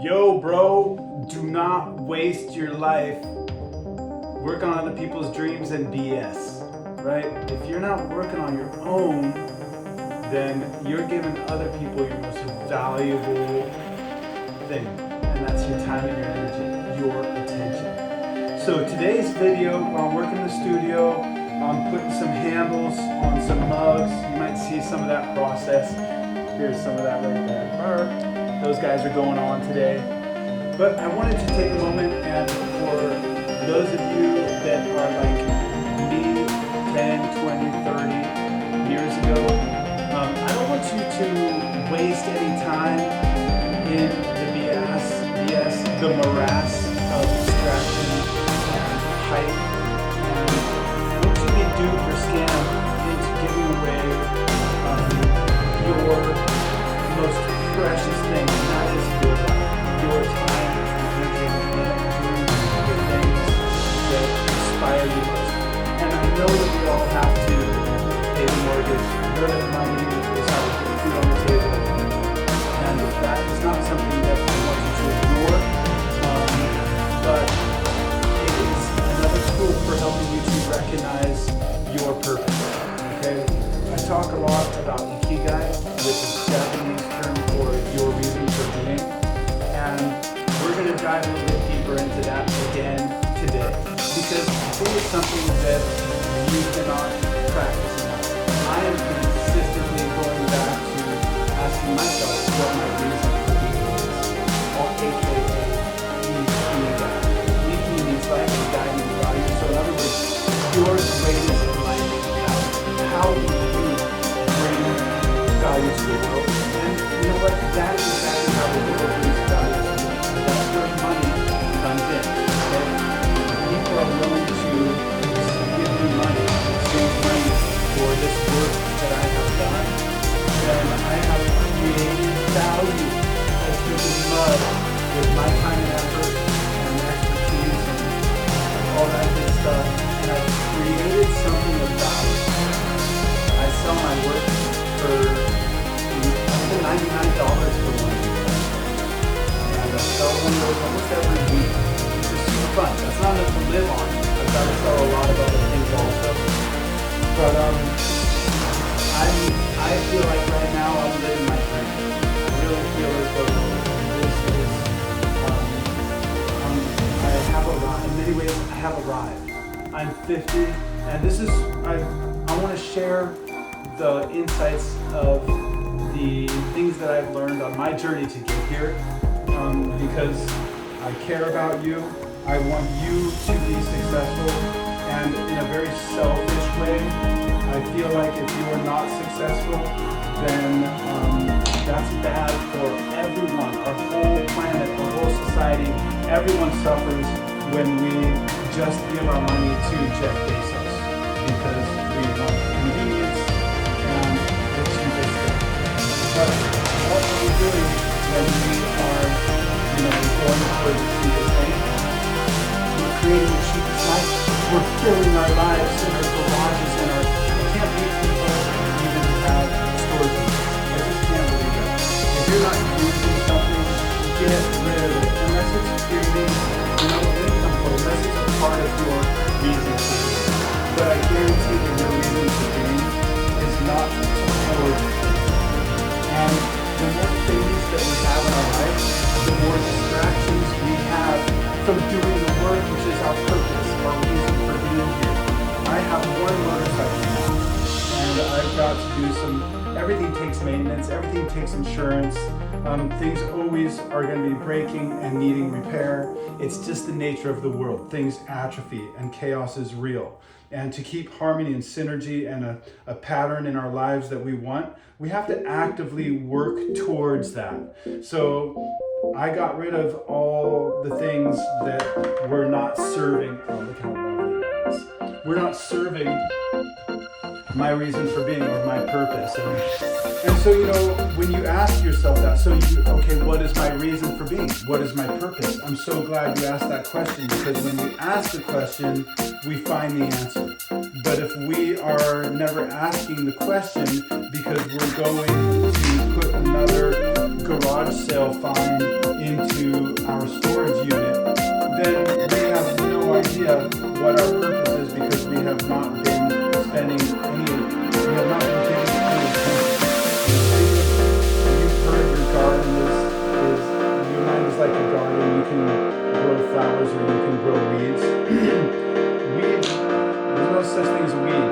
Yo, bro, do not waste your life working on other people's dreams and BS, right? If you're not working on your own, then you're giving other people your most valuable thing, and that's your time and your energy, your attention. So today's video, while I'm working in the studio, I'm putting some handles on some mugs. You might see some of that process. Here's some of that right there. Those guys are going on today. But I wanted to take a moment, and for those of you that are like me 10, 20, 30 years ago, I don't want you to waste any time in the BS, the morass of distraction and hype, and what you can do for scam into giving away your most precious thing, and that is your time and energy and the things that inspire you most. And I know that we all have to pay the mortgage, earn money is how we put food on the table, and that is not something that I want you to ignore, but it is another tool for helping you to recognize your purpose. Okay? I talk a lot about ikigai, which is Japanese term for your reason for being, and we're going to dive a little bit deeper into that again today, because I think it's something that you cannot practice enough. I am consistently going back to asking myself what my reason for being is, or aka ikigai. Iki means life and gai means value, so in other words, your greatest life value. How do you bring value to the world? And you know what? That is exactly how the world brings value to the world. That's where money comes in. Okay? People are willing to give me money, exchange money for this work that I have done. And I have created value. I've taken mud with my time and effort and expertise and all that good stuff, and I've created something of value. I sell my work for $99 for one, and I sell one of those almost every week. It's just super fun. That's not enough to live on. I've got to sell a lot of other things also. But I feel like right now I'm living my dream. I really feel as though this is I have arrived. In many ways, I have arrived. I'm 50, and this is I want to share the insights of the things that I've learned on my journey to get here, because I care about you. I want you to be successful, and in a very selfish way, I feel like if you are not successful, then that's bad for everyone, our whole planet, our whole society. Everyone suffers when we just give our money to Jeff Bezos because we want convenience and the cheapest thing. But what are we doing when we are, going for the cheapest thing? We're creating the cheapest life. We're filling our lives in our garages and our. I can't believe people even have storage units. I just can't believe that. If you're not using something, get rid of it. Unless it's creating, income flow, unless it's a part of your reason for being. But I guarantee that your reason for being is not to hoard. And the more things that we have in our life, the more distractions we have from doing the work, which is our purpose, our reason for being here. I have one motorcycle now, and I've got to do everything takes maintenance, everything takes insurance. Things always are going to be breaking and needing repair. It's just the nature of the world. Things atrophy and chaos is real. And to keep harmony and synergy and a pattern in our lives that we want, we have to actively work towards that. So I got rid of all the things that were not serving. Oh, look how lovely that is. We're not serving my reason for being or my purpose. And so, when you ask yourself that, okay, what is my reason for being? What is my purpose? I'm so glad you asked that question, because when we ask the question, we find the answer. But if we are never asking the question because we're going to put another garage sale find into our storage unit, then we have no idea what our purpose is because we have not been spending we have not been giving any attention. You've heard your garden is your mind is like a garden. You can grow flowers or you can grow weeds. There's no such thing as a weed.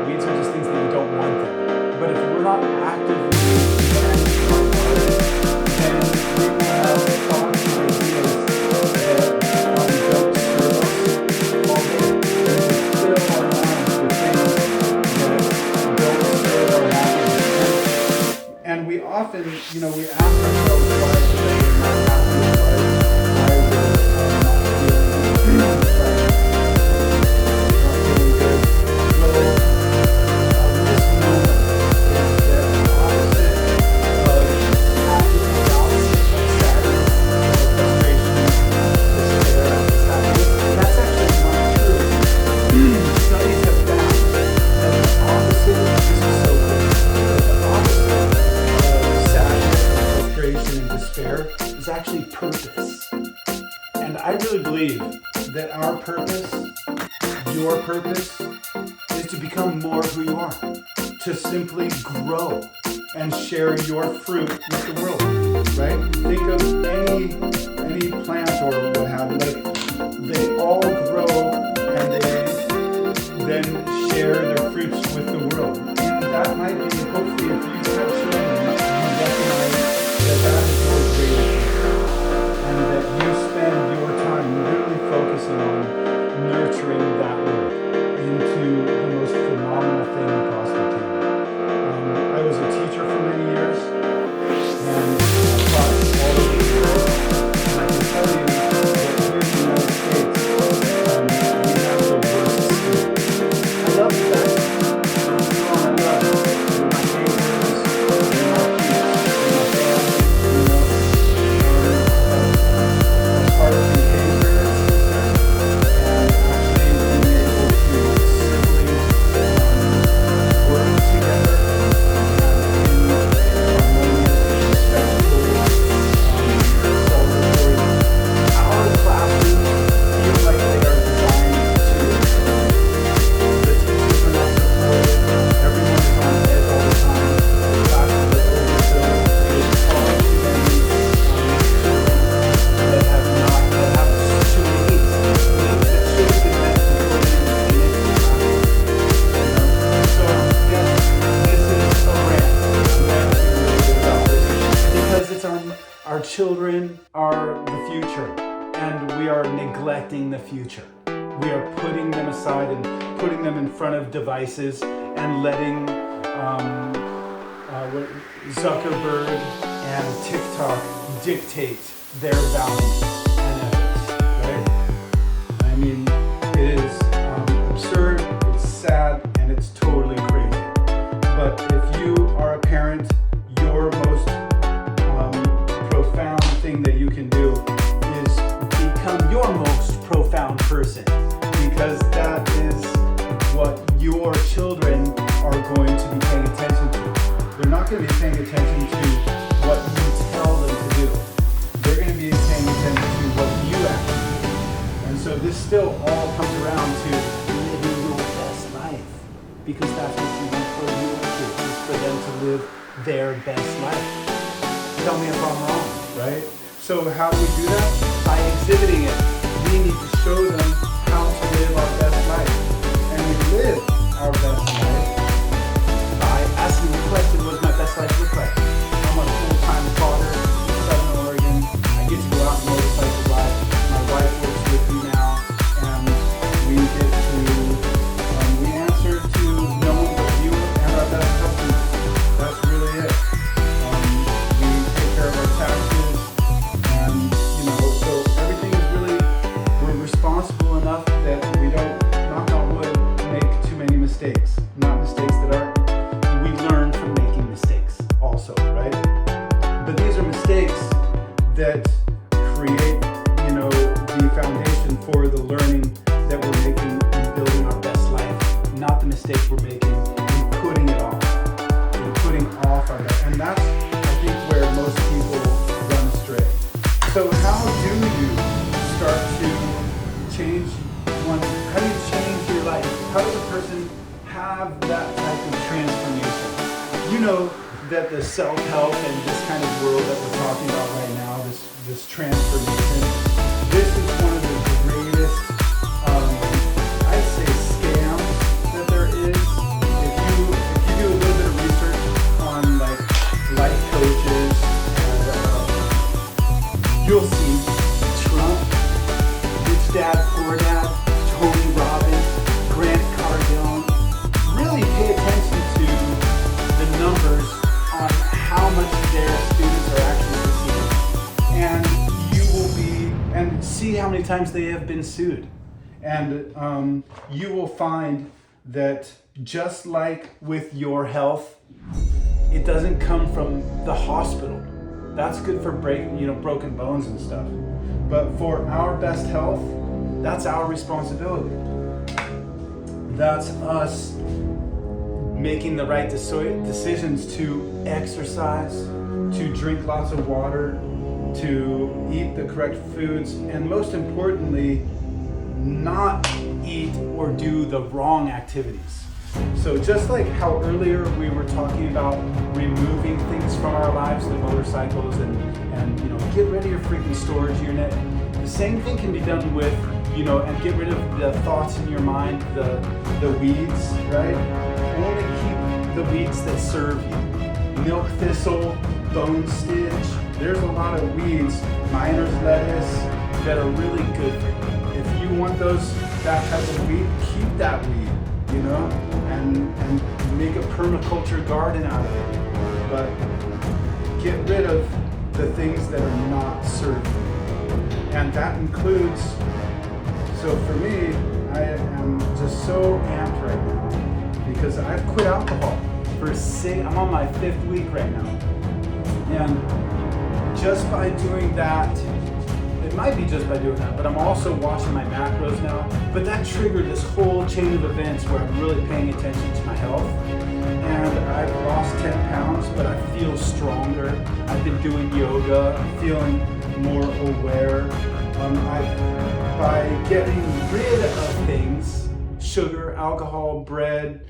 Weeds are just things that you don't want there. But if we're not actively planting our garden, then we will have thoughts and ideas that don't serve us all day. And we fill our minds with things that don't serve our happiness. And we often, we ask ourselves why today we're not happy, why we're not feeling good. Well, this moment is the opposite of happiness, the opposite of sadness, of frustration, despair, happiness. That's actually not true. Studies have found that the opposite, this is so cool, that the opposite of sadness, frustration, and despair is actually purpose. And I really believe that our purpose, your purpose, is to become more who you are, to simply grow and share your fruit with the world, right? Think of any plant or what have you, like they all grow and they then share their fruits with the world. And that might be, hopefully, if you have children, you recognize that that is your greatest gift, and that you spend your time really focusing on nurturing that work into the most phenomenal thing you possibly can. I was a teacher for many years, and I taught all over the world, and I can tell you that here in the United States, we have the worst school. I love the best. I love my neighbors, my kids, my family, as far as behavior is concerned, and actually being able to simply work together in harmonious, respectful, celebratory. Our classes feel like they are designed to the teachers are not supported, everyone is on edge all the time, the classes are overfilled, there's far too many children that have too many needs that should have been met before they even came into the class. So yes, this is a rant. I'm ranting a little bit about this because it's our children are the future, and we are neglecting the future. We are putting them aside and putting them in front of devices and letting Zuckerberg and TikTok dictate their values and ethics, right? I mean, it is absurd, it's sad, and it's totally crazy. But if you are a parent, your most profound thing that you can do is become your most profound person, because that is what your children are going to be paying attention to. They're not going to be paying attention to what you tell them to do. They're going to be paying attention to what you ask. And so this still all comes around to living your best life, because that's what you want for your kids, is for them to live their best life. Tell me if I'm wrong, right? So how do we do that? By exhibiting it. We need to show them how to live our best life. And we live our best life by asking the question, what does my best life look like? I'm a full-time father in Southern Oregon. I get to go out and motorcycle ride. My wife works with me now, and we get to, we answer to no one but you and our best customers. That's really it. We take care of our taxes, and so everything is really, we're responsible enough that we don't, knock on wood, make too many mistakes. Not mistakes that aren't, we learn from making mistakes also, right? But these are mistakes that create, the foundation for the learning that we're making in building our best life, not the mistakes we're making in putting it off. We're putting off our best. And that's, I think, where most people So how do you start to change how do you change your life? How does a person have that type of transformation? You know that the self-help and this kind of world that we're talking about right now, this transformation, this is one of the greatest, I'd say, scams that there is. If you do a little bit of research on like life coaches, you'll see Trump, Rich Dad, Poor Dad, Tony Robbins, Grant Cardone. Really pay attention to the numbers on how much their students are actually receiving. And you will and see how many times they have been sued. And you will find that just like with your health, it doesn't come from the hospital. That's good for broken bones and stuff. But for our best health, that's our responsibility. That's us making the right decisions to exercise, to drink lots of water, to eat the correct foods, and most importantly, not eat or do the wrong activities. So just like how earlier we were talking about removing things from our lives, the motorcycles, and get rid of your freaking storage unit, the same thing can be done with, and get rid of the thoughts in your mind, the weeds, right? Only keep the weeds that serve you. Milk thistle, bone stitch, there's a lot of weeds, miner's lettuce, that are really good for you. If you want that type of weed, keep that weed. And make a permaculture garden out of it. But get rid of the things that are not serving you. And that includes, so for me, I am just so amped right now because I've quit alcohol I'm on my 5th week right now. And just by doing that, it might be just by doing that, but I'm also watching my macros now. But that triggered this whole chain of events where I'm really paying attention to my health. And I've lost 10 pounds, but I feel stronger. I've been doing yoga. I'm feeling more aware. By getting rid of things, sugar, alcohol, bread,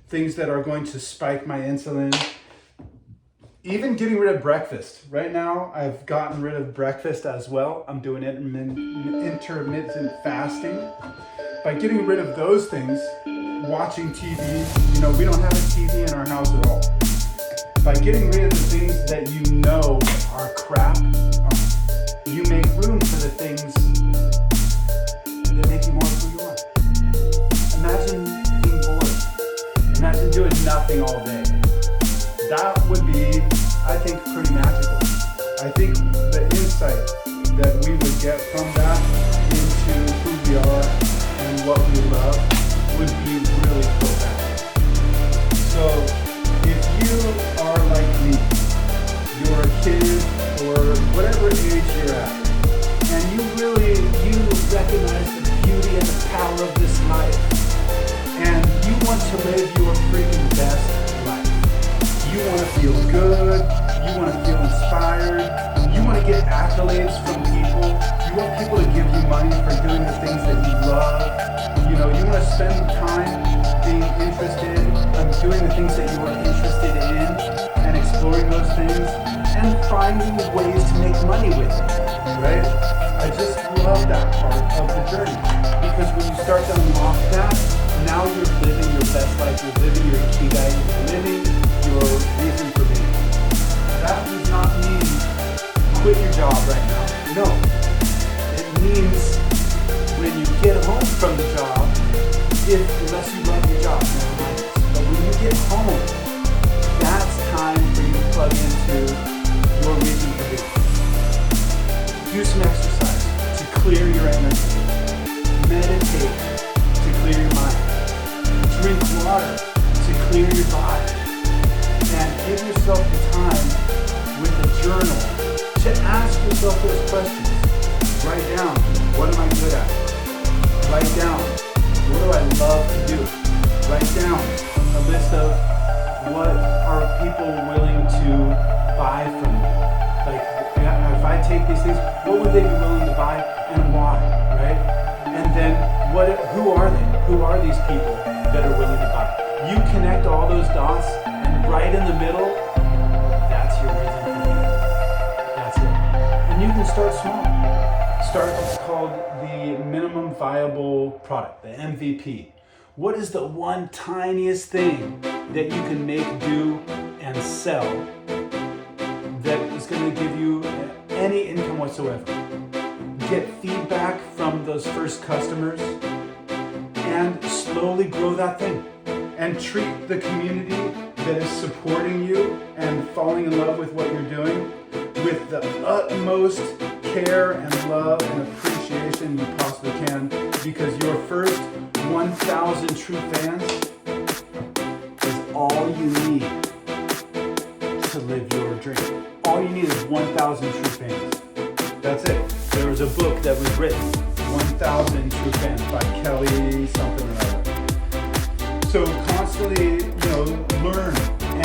things that are going to spike my insulin, even getting rid of breakfast. Right now, I've gotten rid of breakfast as well. I'm doing intermittent fasting. By getting rid of those things, watching TV, we don't have a TV in our house at all. By getting rid of the things that are crap, you make room for the things that make you more who you are. Imagine being bored. Imagine doing nothing all day. That would be, I think, pretty magical. I think the insight that we would get from that into who we are and what we love would be really profound. So if you are like me, you're a kid or whatever age you're at, and you recognize the beauty and the power of this life, and you want to live your freaking best life. You want to feel good, you want to feel inspired, you want to get accolades from people, you want people to give you money for doing the things that you love, you want to spend time being interested in doing the things that you are interested in and exploring those things and finding ways to make money with it, right? I just love that part of the journey because when you start to unlock that, now you're living your best life, you're living your ikigai, you're living your reason for being. That does not mean quit your job right now. No. It means when you get home from the job, unless you love your job, never mind. But when you get home, that's time for you to plug into your reason for being. Do some exercise to clear your energy. Meditate to clear your mind. Drink water to clear your body. And give yourself the time with a journal to ask yourself those questions. Write down, what am I good at? Write down, what do I love to do? Write down a list of what are people willing to buy from me. Like if I I take these things, what would they be willing to buy and why, right? And then who are they? Who are these people that are willing to buy? You connect all those dots, and right in the middle, that's your reason for being. That's it. And you can start small. Start what's called the minimum viable product, the MVP. What is the one tiniest thing that you can make, do, and sell that is going to give you any income whatsoever? Get feedback from those first customers and slowly grow that thing. And treat the community that is supporting you and falling in love with what you're doing with the utmost care and love and appreciation you possibly can, because your first 1,000 true fans is all you need to live your dream. All you need is 1,000 true fans. That's it. There was a book that was written, 1,000 True Fans by Kelly something or other. So constantly, learn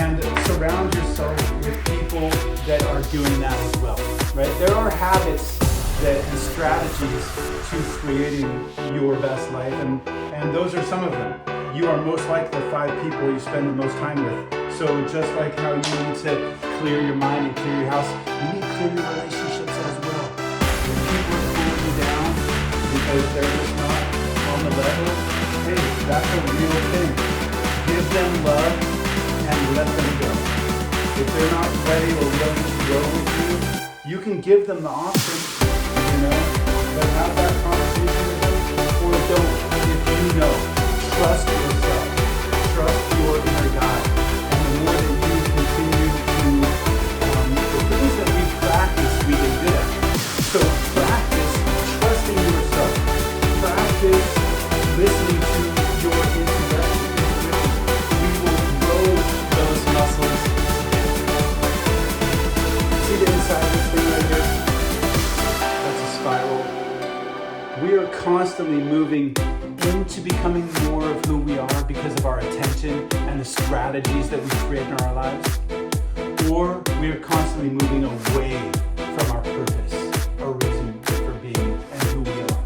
and surround yourself with people that are doing that as well, right? There are habits and strategies to creating your best life, and those are some of them. You are most like the 5 people you spend the most time with. So just like how you need to clear your mind and clear your house, you need to clear your relationships as well. When people are pulling you down because they're just not on the level, hey, that's a real thing. Give them love and let them go. If they're not ready or willing to grow with you, you can give them the option, but have that conversation with them, or don't. If you know, trust yourself, trust your inner guide, and the more that you continue to, the things that we practice, we get good at. So practice trusting yourself, practice listening to your intuition. We will grow those muscles. See the inside of this thing right here? That's a spiral. We are constantly moving into becoming more of who we are because of our attention and the strategies that we create in our lives, or we are constantly moving away from our purpose, our reason for being, and who we are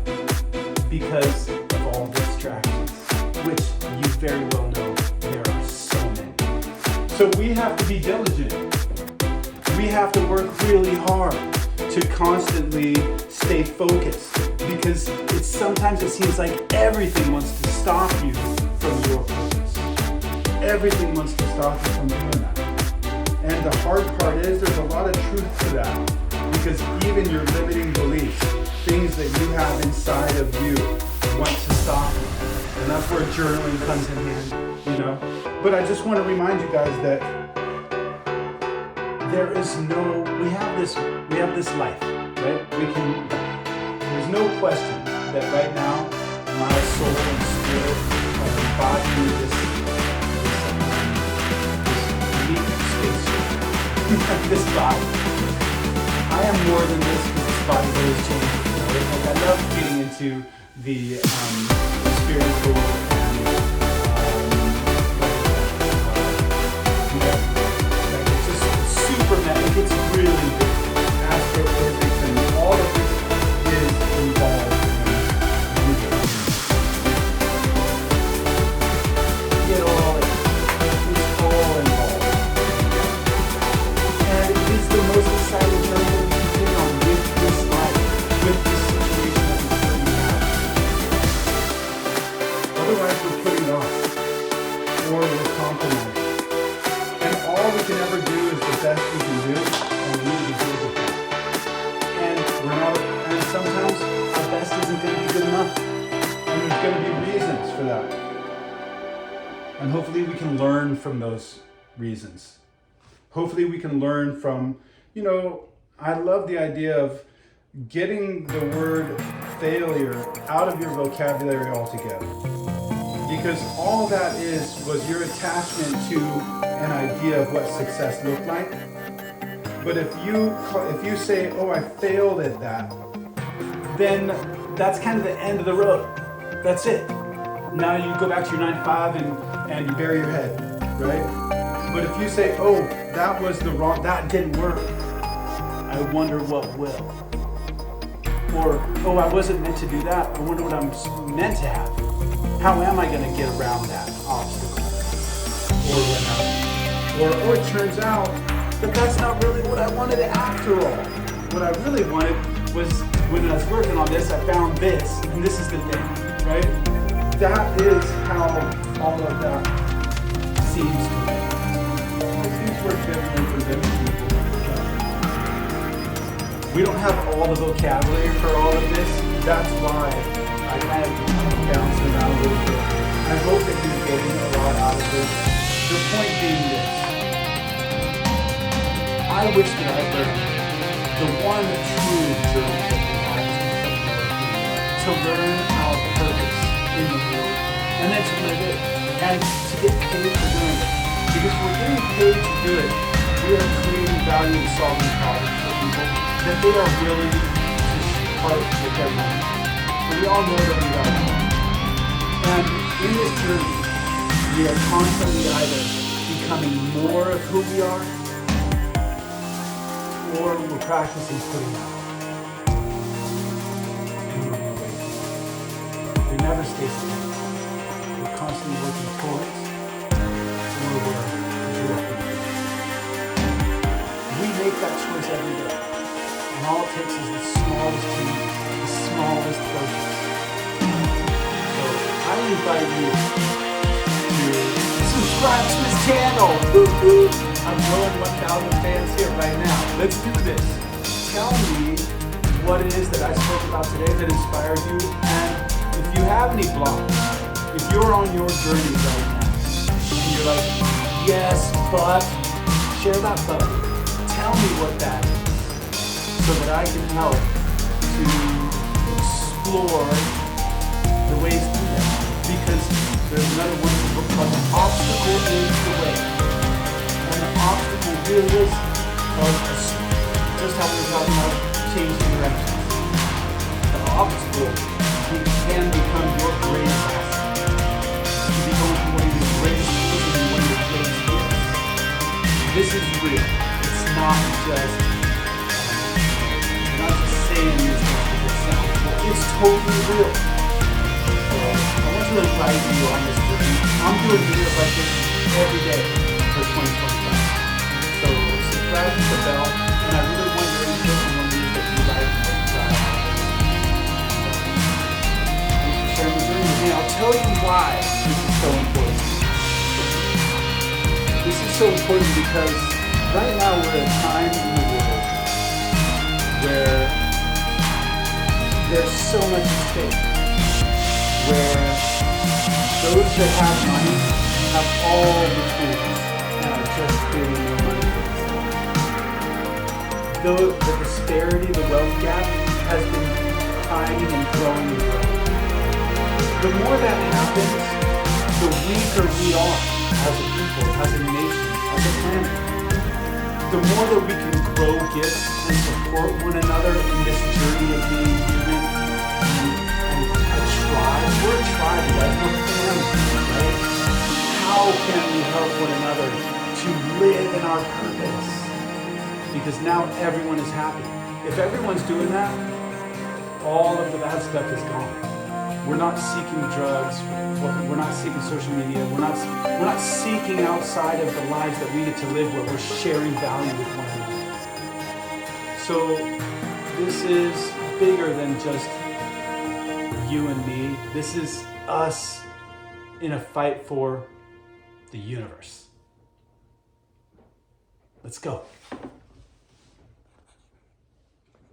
because of all the distractions, which you very well know there are so many. So we have to be diligent. We have to work really hard to constantly stay focused, because sometimes it seems like everything wants to stop you from your purpose. Everything wants to stop you from doing that. And the hard part is there's a lot of truth to that, because even your limiting beliefs, things that you have inside of you, want to stop you. And that's where journaling comes in hand, But I just want to remind you guys that we have this life, right? There's no question that right now my soul and spirit are embodying this unique space, this body. I am more than this, because this body always changes. Right? I love getting into the spiritual and it's just super meta. It gets really big. Astrophysics and all of this is involved in universe. It's all involved. And it is the most exciting journey that we can take on with this life, with this situation that we're currently having. Otherwise, we're putting it off, or we're compromising. And all we can ever do is the best we can do, and we need to deal with that. And sometimes our best isn't going to be good enough, and there's going to be reasons for that. And hopefully we can learn from those reasons. Hopefully we can learn from, I love the idea of getting the word failure out of your vocabulary altogether. Because all that was your attachment to an idea of what success looked like. But if you say, oh, I failed at that, then that's kind of the end of the road. That's it. Now you go back to your 9 to 5 and you bury your head, right? But if you say, oh, that didn't work, I wonder what will. Or, oh, I wasn't meant to do that. I wonder what I'm meant to have. How am I going to get around that obstacle? Or whatever. Or, oh, it turns out that that's not really what I wanted after all. What I really wanted was, when I was working on this, I found this, and this is the thing, right? That is how all of that seems to me. It seems to work differently for different people. We don't have all the vocabulary for all of this. That's why I kind of bounced around a little bit. I hope that you're getting a lot out of this. The point being this. I wish that I learned the one true journey that we have to learn our purpose in the world, and then to live it, and to get paid for doing it. Because we're getting paid to do it, we are creating value and solving problems for people that they are willing to part with their money. And we all know that we are. And in this journey, we are constantly either becoming more of who we are, or we're practicing putting out. And we're away. We never stay still. We're constantly working towards where we're directing. We make that choice every day. And all it takes is the smallest dream, the smallest focus. So I invite you to subscribe to this channel. I'm growing 1,000 fans here right now. Let's do this. Tell me what it is that I spoke about today that inspired you. And if you have any blocks, if you're on your journey right now, and you're like, yes, but, share that but. Tell me what that is, so that I can help to explore the ways through that. Because there's another wonderful book called The Obstacle is the Way. And the obstacle really is just how we were talking about changing directions. The obstacle can become your greatest asset. You become one of your greatest tools and one of your greatest gifts. This is real. It's not just saying these things because it sounds cool. It's totally real. So I want to invite you on this journey. I'm doing videos like this every day for 2025. So subscribe to the bell, and I really want your input on one of these that you like and subscribe. Thanks for sharing the journey with me. I'll tell you why this is so important. This is so important because right now we're at a time in the world where there's so much at stake, where those that have money have all the tools and are just creating more money for themselves. Though the disparity, the wealth gap, has been climbing and growing and growing. The more that happens, the weaker we are as a people, as a nation, as a planet. The more that we can grow gifts and support one another in this journey of being human and a tribe. We're a tribe, guys. We're family, right? How can we help one another to live in our purpose? Because now everyone is happy. If everyone's doing that, all of the bad stuff is gone. We're not seeking drugs. We're not seeking social media. We're not seeking outside of the lives that we get to live where we're sharing value with one another. So this is bigger than just you and me. This is us in a fight for the universe. Let's go.